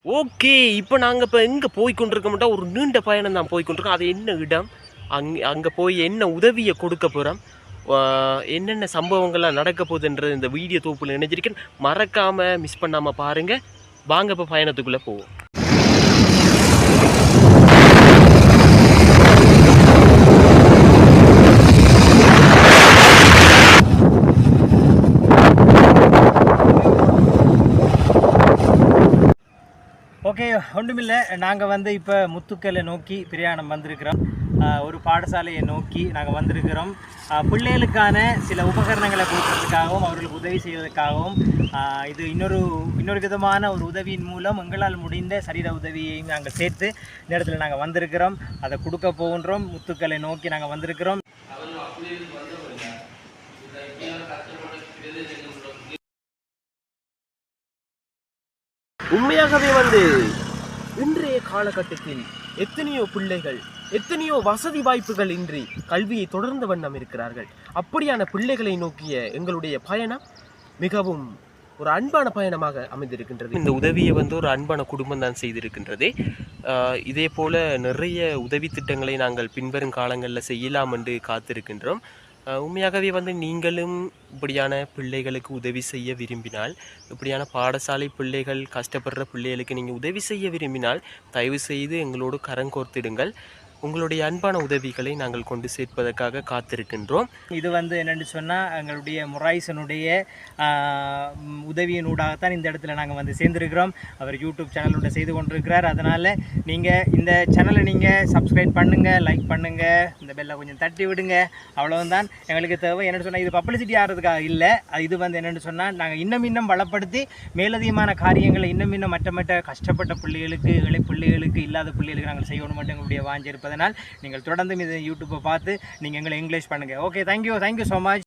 Okay. இப்போ நாங்க எங்க போய் கொண்டிருக்கோம்னா, ஒரு நீண்ட பயணம் தான் போய் கொண்டிருக்கோம். அது என்ன இடம்? அங்க போய் என்ன உதவிய கொடுக்க போறோம்? என்னென்ன சம்பவங்கள்லாம் நடக்க போகுதுன்றது இந்த வீடியோ தொகுப்புல இணைஞ்சிருக்கேன். மறக்காம மிஸ் பண்ணாம பாருங்க. வாங்க இப்போ பயணத்துக்குள்ள போவோம். ஓகே, ஒன்றுமில்லை. நாங்கள் வந்து இப்போ முத்துக்கலை நோக்கி பிரயாணம் வந்திருக்கிறோம். ஒரு பாடசாலையை நோக்கி நாங்கள் வந்திருக்கிறோம். பிள்ளைகளுக்கான சில உபகரணங்களை கொடுக்கறதுக்காகவும் அவர்களுக்கு உதவி செய்வதற்காகவும் இது இன்னொரு விதமான ஒரு உதவியின் மூலம் எங்களால் முடிந்த சரீர உதவியையும் நாங்கள் சேர்த்து இந்த இடத்துல நாங்கள் வந்திருக்கிறோம். அதை கொடுக்க போகின்றோம். முத்துக்கலை நோக்கி நாங்கள் வந்திருக்கிறோம். உண்மையாகவே இன்றைய காலகட்டத்தில் எத்தனையோ பிள்ளைகள் எத்தனையோ வசதி வாய்ப்புகள் இன்றி கல்வியை தொடர்ந்த வண்ணம் இருக்கிறார்கள். அப்படியான பிள்ளைகளை நோக்கிய எங்களுடைய பயணம் மிகவும் ஒரு அன்பான பயணமாக அமைந்திருக்கின்றது. இந்த உதவியை ஒரு அன்பான குடும்பம் தான் செய்திருக்கின்றது. இதே போல நிறைய உதவி திட்டங்களை நாங்கள் பின்வரும் காலங்களில் செய்யலாம் என்று காத்திருக்கின்றோம். உண்மையாகவே நீங்களும் இப்படியான பிள்ளைகளுக்கு உதவி செய்ய விரும்பினால், இப்படியான பாடசாலை பிள்ளைகள் கஷ்டப்படுற பிள்ளைகளுக்கு நீங்கள் உதவி செய்ய விரும்பினால் தயவு செய்து எங்களோடு கரங்கோர்த்திடுங்கள். உங்களுடைய அன்பான உதவிகளை நாங்கள் கொண்டு சேர்ப்பதற்காக காத்திருக்கின்றோம். இது என்னென்னு சொன்னால் எங்களுடைய முராய்சனுடைய உதவியினூடாகத்தான் இந்த இடத்துல நாங்கள் சேர்ந்துருக்கிறோம். அவர் யூடியூப் சேனலோட செய்து கொண்டிருக்கிறார். அதனால் நீங்கள் இந்த சேனலை நீங்கள் சப்ஸ்கிரைப் பண்ணுங்கள், லைக் பண்ணுங்கள், இந்த பெல்லை கொஞ்சம் தட்டி விடுங்க. அவ்வளவுதான் எங்களுக்கு தேவை. என்னென்னு சொன்னால் இது பப்ளிசிட்டி ஆகிறதுக்காக இல்லை. இது என்னென்னு சொன்னால் நாங்கள் இன்னும் வளப்படுத்தி மேலதிகமான காரியங்களை இன்னும் மற்ற கஷ்டப்பட்ட பிள்ளைகளுக்கு, இளை பிள்ளைகளுக்கு, இல்லாத பிள்ளைகளுக்கு நாங்கள் செய்யணும் மட்டும் எங்களுடைய வாஞ்சிருப்பதனால் நீங்கள் தொடர்ந்து இந்த யூடியூப்பை பார்த்து நீங்கள் எங்களை என்கரேஜ் பண்ணுங்கள். Okay, thank you so much.